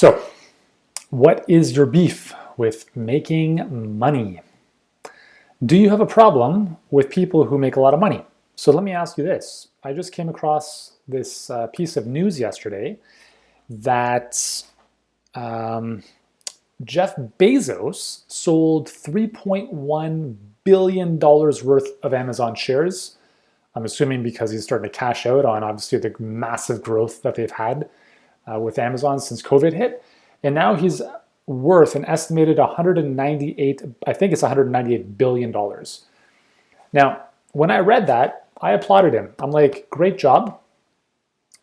So, what is your beef with making money? Do you have a problem with people who make a lot of money? So let me ask you this. I just came across this piece of news yesterday that Jeff Bezos sold $3.1 billion worth of Amazon shares. I'm assuming because he's starting to cash out on obviously the massive growth that they've had with Amazon since COVID hit. And now he's worth an estimated $198 billion. Now, when I read that, I applauded him. I'm like, great job.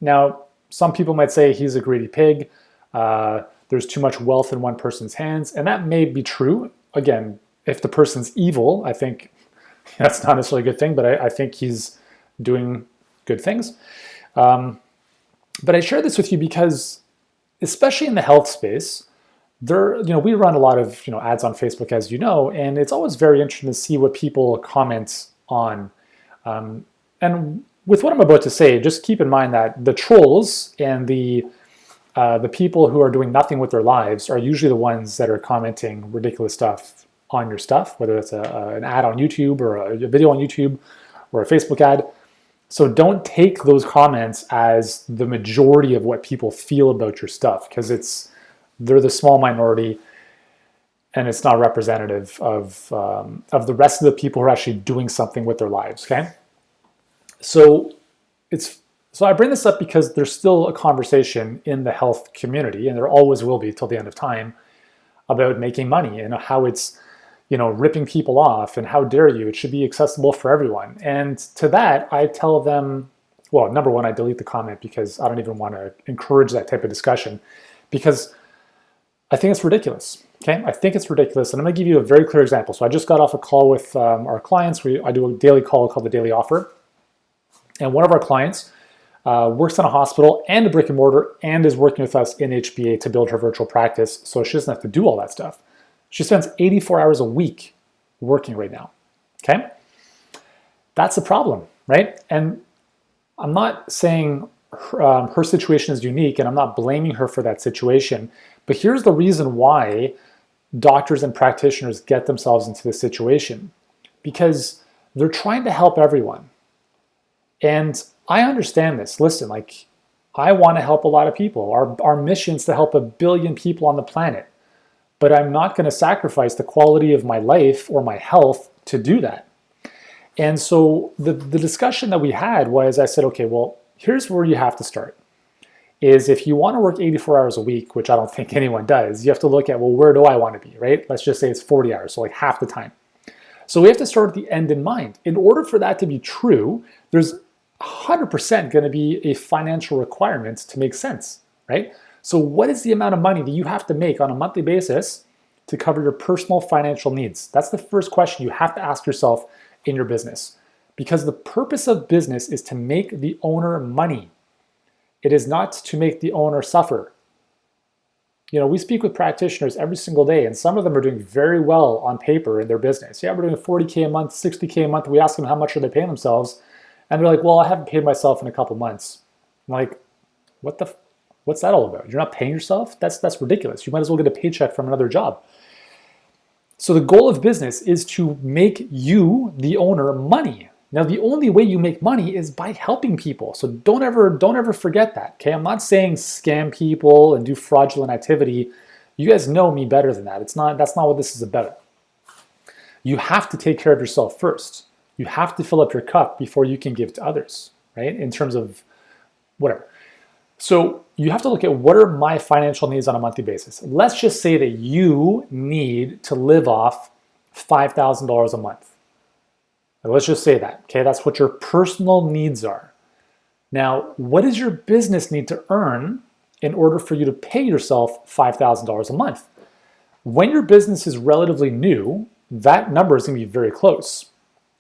Now, some people might say he's a greedy pig. There's too much wealth in one person's hands, and that may be true. Again, if the person's evil, I think that's not necessarily a good thing, but I think he's doing good things. But I share this with you because, especially in the health space, we run a lot of ads on Facebook, as you know, and it's always very interesting to see what people comment on. And with what I'm about to say, just keep in mind that the trolls and the people who are doing nothing with their lives are usually the ones that are commenting ridiculous stuff on your stuff, whether it's an ad on YouTube or a video on YouTube or a Facebook ad. So don't take those comments as the majority of what people feel about your stuff, because they're the small minority, and it's not representative of the rest of the people who are actually doing something with their lives. Okay, so I bring this up because there's still a conversation in the health community, and there always will be till the end of time, about making money and how it's ripping people off, and how dare you, it should be accessible for everyone. And to that, I tell them, well, number one, I delete the comment because I don't even want to encourage that type of discussion, because I think it's ridiculous. Okay, I think it's ridiculous, and I'm going to give you a very clear example. So I just got off a call with our clients. I do a daily call called the Daily Offer, and one of our clients works in a hospital and a brick and mortar, and is working with us in HBA to build her virtual practice, so she doesn't have to do all that stuff. She spends 84 hours a week working right now. Okay, that's a problem, right? And I'm not saying her situation is unique, and I'm not blaming her for that situation. But here's the reason why doctors and practitioners get themselves into this situation, because they're trying to help everyone. And I understand this. Listen, I want to help a lot of people. Our mission is to help 1 billion people on the planet. But I'm not going to sacrifice the quality of my life or my health to do that. And so the discussion that we had was, I said, okay, well, here's where you have to start. Is if you want to work 84 hours a week, which I don't think anyone does, you have to look at, well, where do I want to be, right? Let's just say it's 40 hours, so half the time. So we have to start at the end in mind. In order for that to be true, there's 100% going to be a financial requirement to make sense, right? So what is the amount of money that you have to make on a monthly basis to cover your personal financial needs? That's the first question you have to ask yourself in your business, because the purpose of business is to make the owner money. It is not to make the owner suffer. We speak with practitioners every single day, and some of them are doing very well on paper in their business. Yeah, we're doing 40K a month, 60K a month. We ask them how much are they paying themselves, and they're like, well, I haven't paid myself in a couple months. I'm like, what's that all about? You're not paying yourself? That's ridiculous. You might as well get a paycheck from another job. So the goal of business is to make you, the owner, money. Now, the only way you make money is by helping people. So don't ever forget that. Okay, I'm not saying scam people and do fraudulent activity. You guys know me better than that. That's not what this is about. You have to take care of yourself first. You have to fill up your cup before you can give to others, right? In terms of whatever. So you have to look at, what are my financial needs on a monthly basis? Let's just say that you need to live off $5,000 a month. Let's just say that, okay? That's what your personal needs are. Now, what does your business need to earn in order for you to pay yourself $5,000 a month? When your business is relatively new, that number is going to be very close,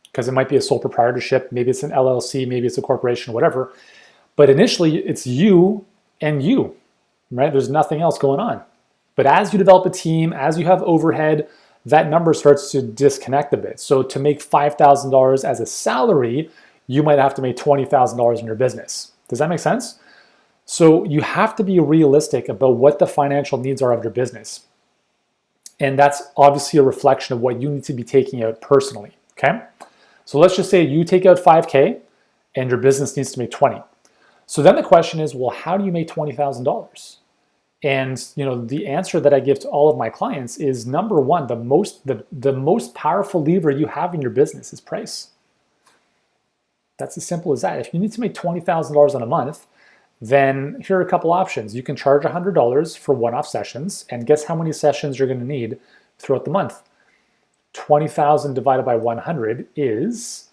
because it might be a sole proprietorship, maybe it's an LLC, maybe it's a corporation, whatever. But initially, it's you and you, right? There's nothing else going on. But as you develop a team, as you have overhead, that number starts to disconnect a bit. So to make $5,000 as a salary, you might have to make $20,000 in your business. Does that make sense? So you have to be realistic about what the financial needs are of your business. And that's obviously a reflection of what you need to be taking out personally, okay? So let's just say you take out 5K and your business needs to make 20. So then the question is, well, how do you make $20,000? And the answer that I give to all of my clients is, number one, the most powerful lever you have in your business is price. That's as simple as that. If you need to make $20,000 in a month, then here are a couple options. You can charge $100 for one-off sessions, and guess how many sessions you're going to need throughout the month? 20,000 divided by 100 is,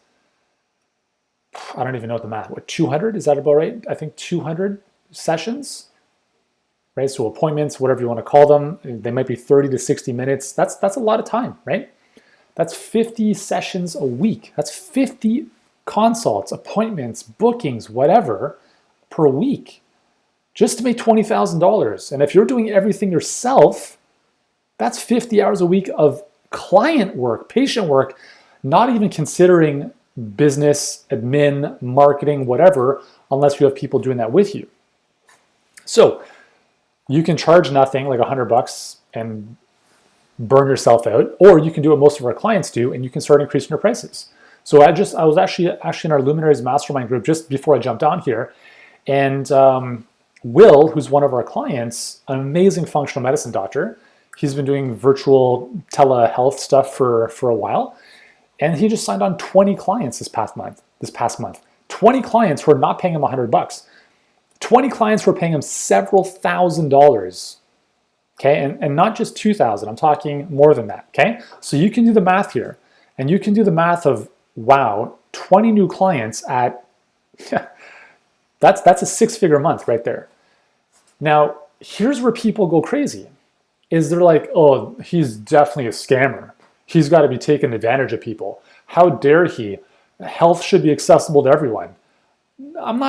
I don't even know what the math, 200? Is that about right? I think 200 sessions, right? So appointments, whatever you want to call them, they might be 30 to 60 minutes. That's a lot of time, right? That's 50 sessions a week. That's 50 consults, appointments, bookings, whatever, per week, just to make $20,000. And if you're doing everything yourself, that's 50 hours a week of client work, patient work, not even considering business, admin, marketing, whatever, unless you have people doing that with you. So you can charge nothing, like $100 and burn yourself out, or you can do what most of our clients do, and you can start increasing your prices. So I was actually in our Luminaries Mastermind group just before I jumped on here, and Will, who's one of our clients, an amazing functional medicine doctor, he's been doing virtual telehealth stuff for a while, and he just signed on 20 clients this past month. 20 clients who are not paying him $100. 20 clients who are paying him several $1,000s. Okay, and not just 2,000. I'm talking more than that. Okay, so you can do the math here, and you can do the math of, wow, 20 new clients at that's a six-figure month right there. Now, here's where people go crazy, is they're like, oh, he's definitely a scammer. He's got to be taking advantage of people. How dare he? Health should be accessible to everyone. I'm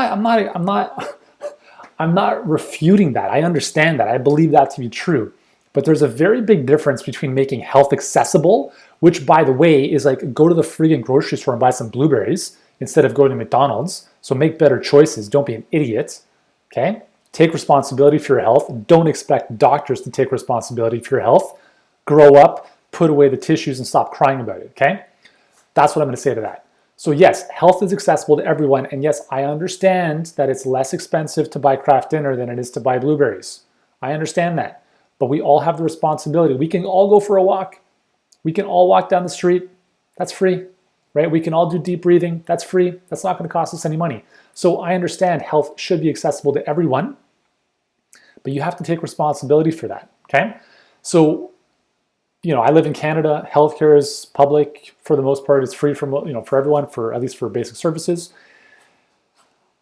not refuting that. I understand that. I believe that to be true. But there's a very big difference between making health accessible, which, by the way, is like go to the freaking grocery store and buy some blueberries instead of going to McDonald's. So make better choices. Don't be an idiot. Okay? Take responsibility for your health. Don't expect doctors to take responsibility for your health. Grow up, put away the tissues, and stop crying about it. Okay? That's what I'm going to say to that. So yes, health is accessible to everyone. And yes, I understand that it's less expensive to buy Kraft dinner than it is to buy blueberries. I understand that. But we all have the responsibility. We can all go for a walk. We can all walk down the street. That's free, right? We can all do deep breathing. That's free. That's not going to cost us any money. So I understand health should be accessible to everyone, but you have to take responsibility for that, okay? So, I live in Canada. Healthcare is public for the most part. It's free for everyone, at least for basic services.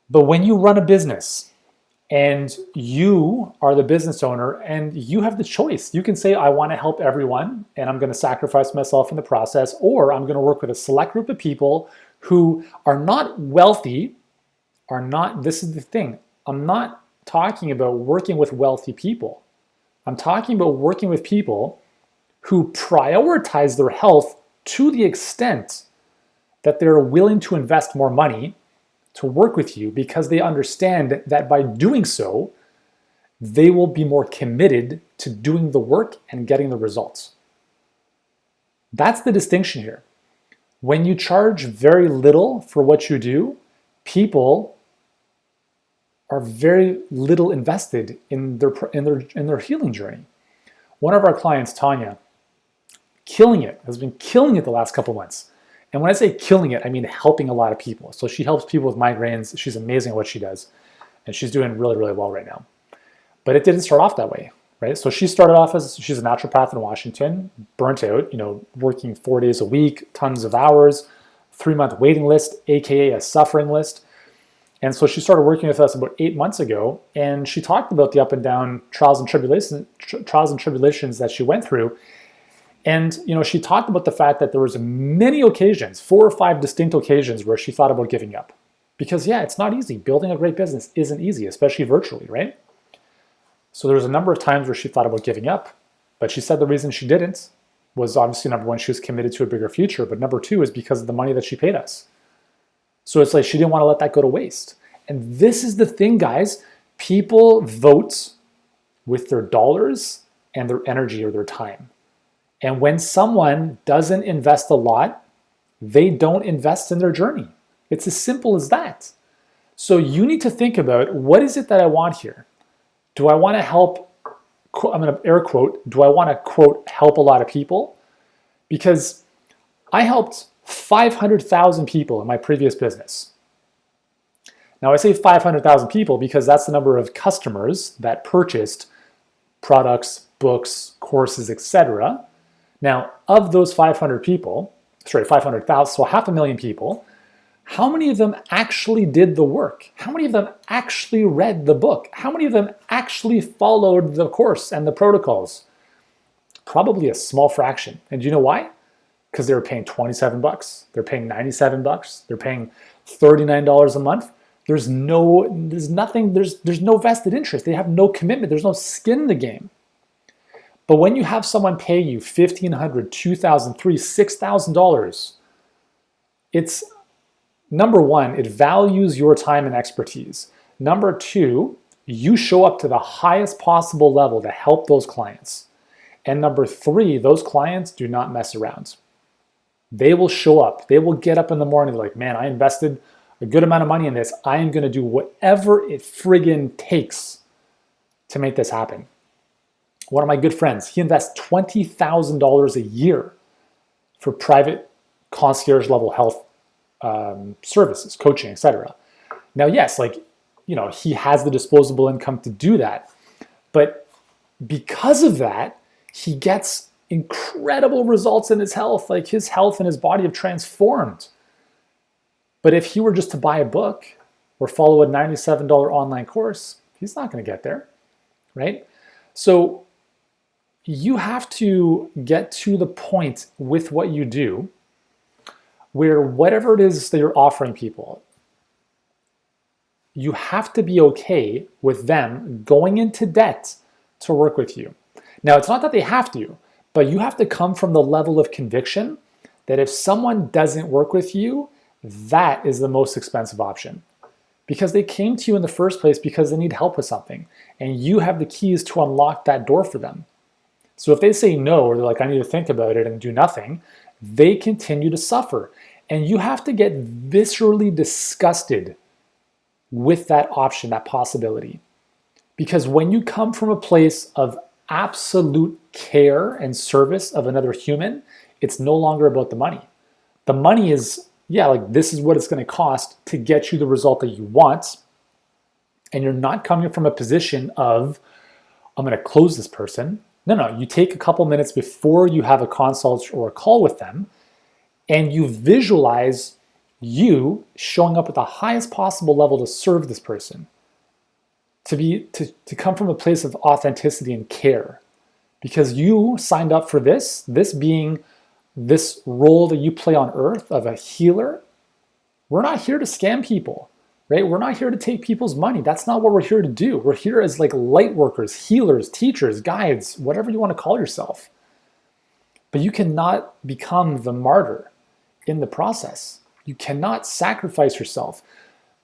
But when you run a business and you are the business owner and you have the choice, you can say, I want to help everyone and I'm going to sacrifice myself in the process, or I'm going to work with a select group of people who are not wealthy, this is the thing, I'm not talking about working with wealthy people. I'm talking about working with people who prioritize their health to the extent that they're willing to invest more money to work with you because they understand that by doing so, they will be more committed to doing the work and getting the results. That's the distinction here. When you charge very little for what you do, people are very little invested in their healing journey. One of our clients, Tanya, has been killing it the last couple months. And when I say killing it, I mean helping a lot of people. So she helps people with migraines. She's amazing at what she does. And she's doing really, really well right now. But it didn't start off that way, right? So she started off she's a naturopath in Washington, burnt out, working 4 days a week, tons of hours, 3-month waiting list, AKA a suffering list. And so she started working with us about 8 months ago. And she talked about the up and down trials and tribulations that she went through. And she talked about the fact that there was many occasions, 4 or 5 distinct occasions, where she thought about giving up. Because it's not easy. Building a great business isn't easy, especially virtually, right? So there was a number of times where she thought about giving up. But she said the reason she didn't was obviously, number one, she was committed to a bigger future. But number two is because of the money that she paid us. So it's like she didn't want to let that go to waste. And this is the thing, guys. People vote with their dollars and their energy or their time. And when someone doesn't invest a lot, they don't invest in their journey. It's as simple as that. So you need to think about, what is it that I want here? Do I want to help, I'm going to air quote, do I want to quote, help a lot of people? Because I helped 500,000 people in my previous business. Now I say 500,000 people because that's the number of customers that purchased products, books, courses, etc. Now, of those 500,000, so 500,000 people, how many of them actually did the work? How many of them actually read the book? How many of them actually followed the course and the protocols? Probably a small fraction. And do you know why? Because they were paying 27 bucks. They're paying 97 bucks. They're paying $39 a month. There's no vested interest. They have no commitment. There's no skin in the game. But when you have someone pay you $1,500, $2,000, $3,000, $6,000, it's, number one, it values your time and expertise. Number two, you show up to the highest possible level to help those clients. And number three, those clients do not mess around. They will show up. They will get up in the morning like, man, I invested a good amount of money in this. I am going to do whatever it friggin' takes to make this happen. One of my good friends, he invests $20,000 a year for private concierge level health services, coaching, etc. Now, yes, he has the disposable income to do that. But because of that, he gets incredible results in his health. Like, his health and his body have transformed. But if he were just to buy a book or follow a $97 online course, he's not going to get there, right? So you have to get to the point with what you do where whatever it is that you're offering people, you have to be okay with them going into debt to work with you. Now, it's not that they have to, but you have to come from the level of conviction that if someone doesn't work with you, that is the most expensive option. Because they came to you in the first place because they need help with something, and you have the keys to unlock that door for them. So if they say no, or they're like, I need to think about it and do nothing, they continue to suffer. And you have to get viscerally disgusted with that option, that possibility. Because when you come from a place of absolute care and service of another human, it's no longer about the money. The money is, this is what it's going to cost to get you the result that you want. And you're not coming from a position of, I'm going to close this person. No, you take a couple minutes before you have a consult or a call with them, and you visualize you showing up at the highest possible level to serve this person, to come from a place of authenticity and care, because you signed up for this being this role that you play on earth of a healer. We're not here to scam people, right? We're not here to take people's money. That's not what we're here to do. We're here as light workers, healers, teachers, guides, whatever you want to call yourself. But you cannot become the martyr in the process. You cannot sacrifice yourself.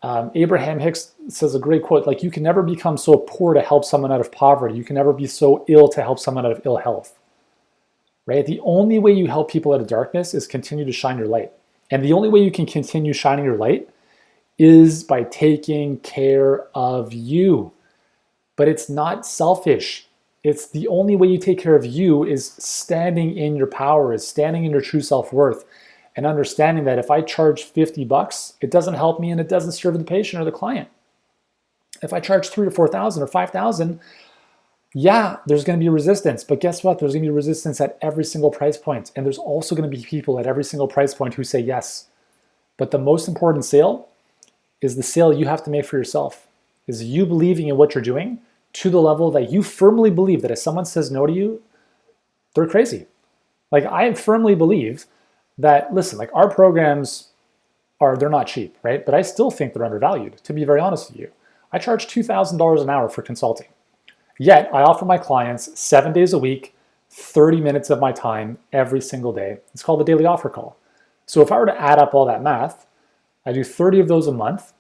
Abraham Hicks says a great quote, you can never become so poor to help someone out of poverty. You can never be so ill to help someone out of ill health, right? The only way you help people out of darkness is continue to shine your light. And the only way you can continue shining your light is by taking care of you. But it's not selfish. It's the only way you take care of you is standing in your power, is standing in your true self-worth, and understanding that if I charge 50 bucks, it doesn't help me and it doesn't serve the patient or the client. If I charge 3,000 or 4,000 or 5,000, there's going to be resistance. But guess what? There's going to be resistance at every single price point. And there's also going to be people at every single price point who say yes. But the most important sale is the sale you have to make for yourself, is you believing in what you're doing to the level that you firmly believe that if someone says no to you, they're crazy. I firmly believe that, listen, our programs they're not cheap, right? But I still think they're undervalued, to be very honest with you. I charge $2,000 an hour for consulting. Yet I offer my clients 7 days a week, 30 minutes of my time every single day. It's called the daily offer call. So if I were to add up all that math, I do 30 of those a month.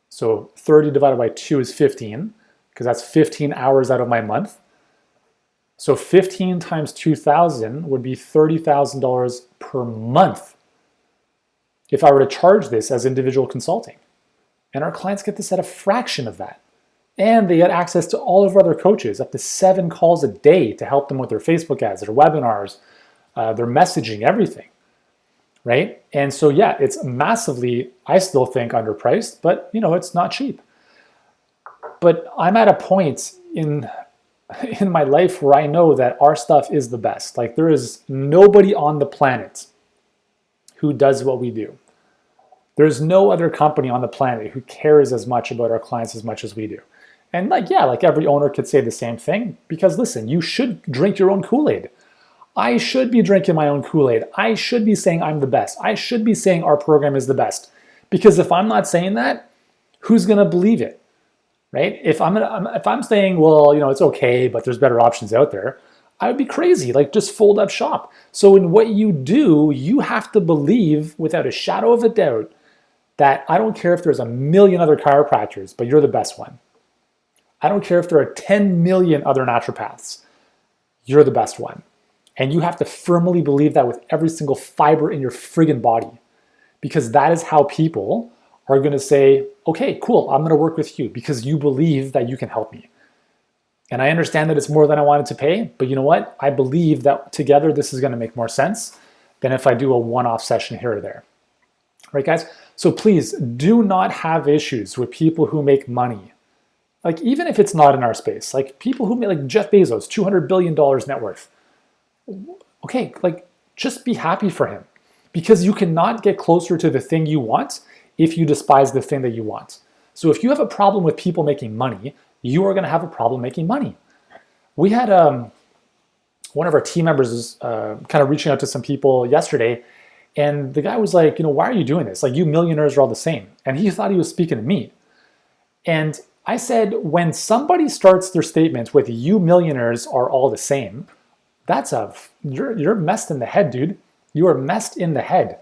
So 30 divided by 2 is 15. because that's 15 hours out of my month. So 15 times 2,000 would be $30,000 per month if I were to charge this as individual consulting. And our clients get this at a fraction of that. And they get access to all of our other coaches, up to 7 calls a day to help them with their Facebook ads, their webinars, their messaging, everything, right? And so yeah, it's massively, I still think, underpriced, but it's not cheap. But I'm at a point in my life where I know that our stuff is the best. Like, there is nobody on the planet who does what we do. There's no other company on the planet who cares as much about our clients as much as we do. And like every owner could say the same thing, because listen, you should drink your own Kool-Aid. I should be drinking my own Kool-Aid. I should be saying I'm the best. I should be saying our program is the best. Because if I'm not saying that, who's going to believe it? Right? If I'm saying, well, it's okay, but there's better options out there, I would be crazy. Like, just fold up shop. So in what you do, you have to believe without a shadow of a doubt that I don't care if there's a million other chiropractors, but you're the best one. I don't care if there are 10 million other naturopaths, you're the best one. And you have to firmly believe that with every single fiber in your friggin' body, because that is how people are going to say, okay, cool, I'm going to work with you because you believe that you can help me. And I understand that it's more than I wanted to pay, but you know what? I believe that together this is going to make more sense than if I do a one-off session here or there. Right, guys? So please do not have issues with people who make money. Like, even if it's not in our space, like people who make, like Jeff Bezos, $200 billion net worth. Okay, like, just be happy for him, because you cannot get closer to the thing you want if you despise the thing that you want. So if you have a problem with people making money, you are going to have a problem making money. We had one of our team members is kind of reaching out to some people yesterday, and the guy was like, why are you doing this? Like, you millionaires are all the same. And he thought he was speaking to me. And I said, when somebody starts their statement with "you millionaires are all the same," you're messed in the head, dude. You are messed in the head.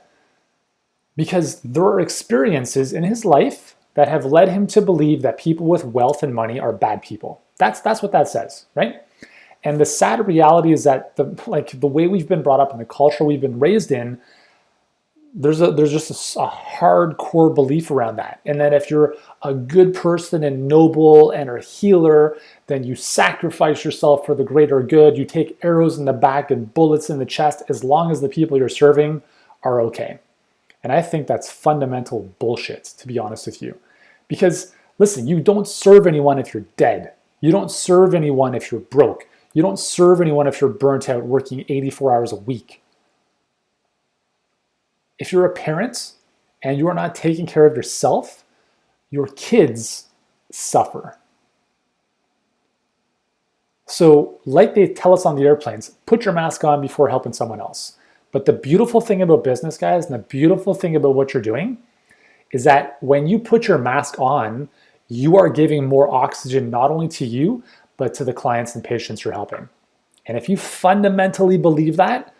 Because there are experiences in his life that have led him to believe that people with wealth and money are bad people. That's what that says, right? And the sad reality is that the way we've been brought up and the culture we've been raised in, there's just a hardcore belief around that. And that if you're a good person and noble and a healer, then you sacrifice yourself for the greater good. You take arrows in the back and bullets in the chest as long as the people you're serving are okay. And I think that's fundamental bullshit, to be honest with you. Because listen, you don't serve anyone if you're dead. You don't serve anyone if you're broke. You don't serve anyone if you're burnt out working 84 hours a week. If you're a parent and you are not taking care of yourself, your kids suffer. So, like they tell us on the airplanes, put your mask on before helping someone else. But the beautiful thing about business, guys, and the beautiful thing about what you're doing is that when you put your mask on, you are giving more oxygen not only to you, but to the clients and patients you're helping. And if you fundamentally believe that,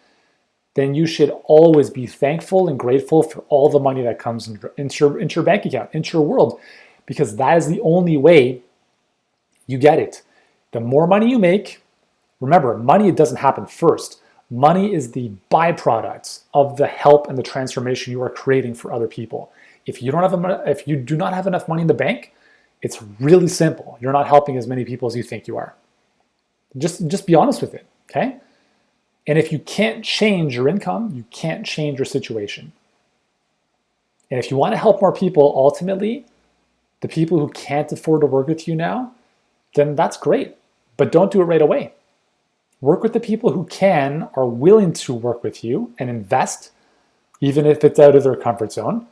then you should always be thankful and grateful for all the money that comes into your bank account, into your world, because that is the only way you get it. The more money you make, remember, money doesn't happen first. Money is the byproduct of the help and the transformation you are creating for other people. If you do not have enough money in the bank, it's really simple. You're not helping as many people as you think you are. Just be honest with it, okay? And if you can't change your income, you can't change your situation. And if you want to help more people, ultimately, the people who can't afford to work with you now, then that's great. But don't do it right away. Work with the people who are willing to work with you and invest, even if it's out of their comfort zone.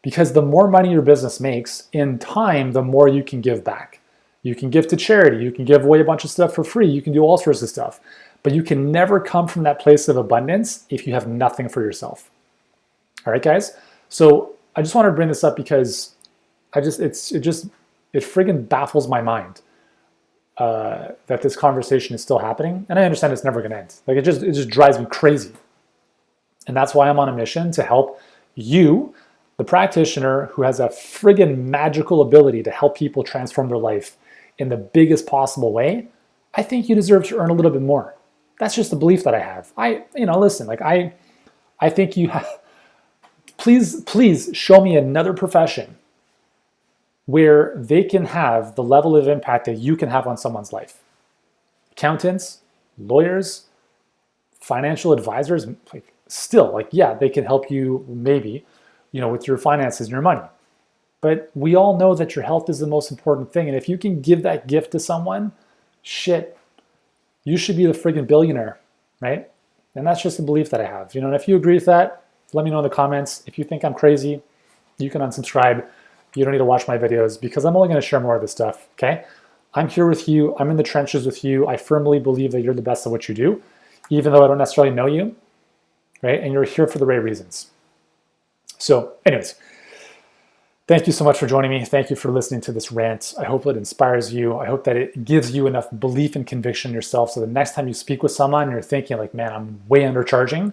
Because the more money your business makes, in time, the more you can give back. You can give to charity, you can give away a bunch of stuff for free, you can do all sorts of stuff. But you can never come from that place of abundance if you have nothing for yourself. All right, guys? So I just wanted to bring this up because it friggin' baffles my mind that this conversation is still happening. And I understand it's never gonna end. Like, it just drives me crazy. And that's why I'm on a mission to help you, the practitioner who has a friggin' magical ability to help people transform their life in the biggest possible way, I think you deserve to earn a little bit more. That's just the belief that I have. Listen, like I think you have, please show me another profession where they can have the level of impact that you can have on someone's life. Accountants, lawyers, financial advisors, yeah, they can help you maybe, with your finances and your money. But we all know that your health is the most important thing. And if you can give that gift to someone, shit, you should be the friggin' billionaire, right? And that's just a belief that I have. And if you agree with that, let me know in the comments. If you think I'm crazy, you can unsubscribe. You don't need to watch my videos because I'm only going to share more of this stuff, okay? I'm here with you. I'm in the trenches with you. I firmly believe that you're the best at what you do, even though I don't necessarily know you, right? And you're here for the right reasons. So anyways, thank you so much for joining me. Thank you for listening to this rant. I hope it inspires you. I hope that it gives you enough belief and conviction in yourself so the next time you speak with someone, you're thinking like, man, I'm way undercharging,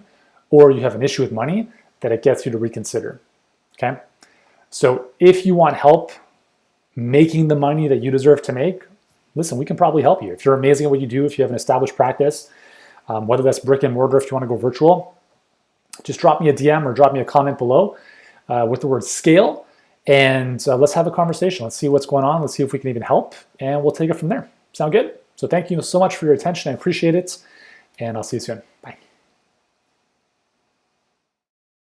or you have an issue with money, that it gets you to reconsider, okay? So if you want help making the money that you deserve to make, listen, we can probably help you. If you're amazing at what you do, if you have an established practice, whether that's brick and mortar, if you want to go virtual, just drop me a DM or drop me a comment below with the word scale, and let's have a conversation. Let's see what's going on. Let's see if we can even help, and we'll take it from there. Sound good? So thank you so much for your attention. I appreciate it, and I'll see you soon.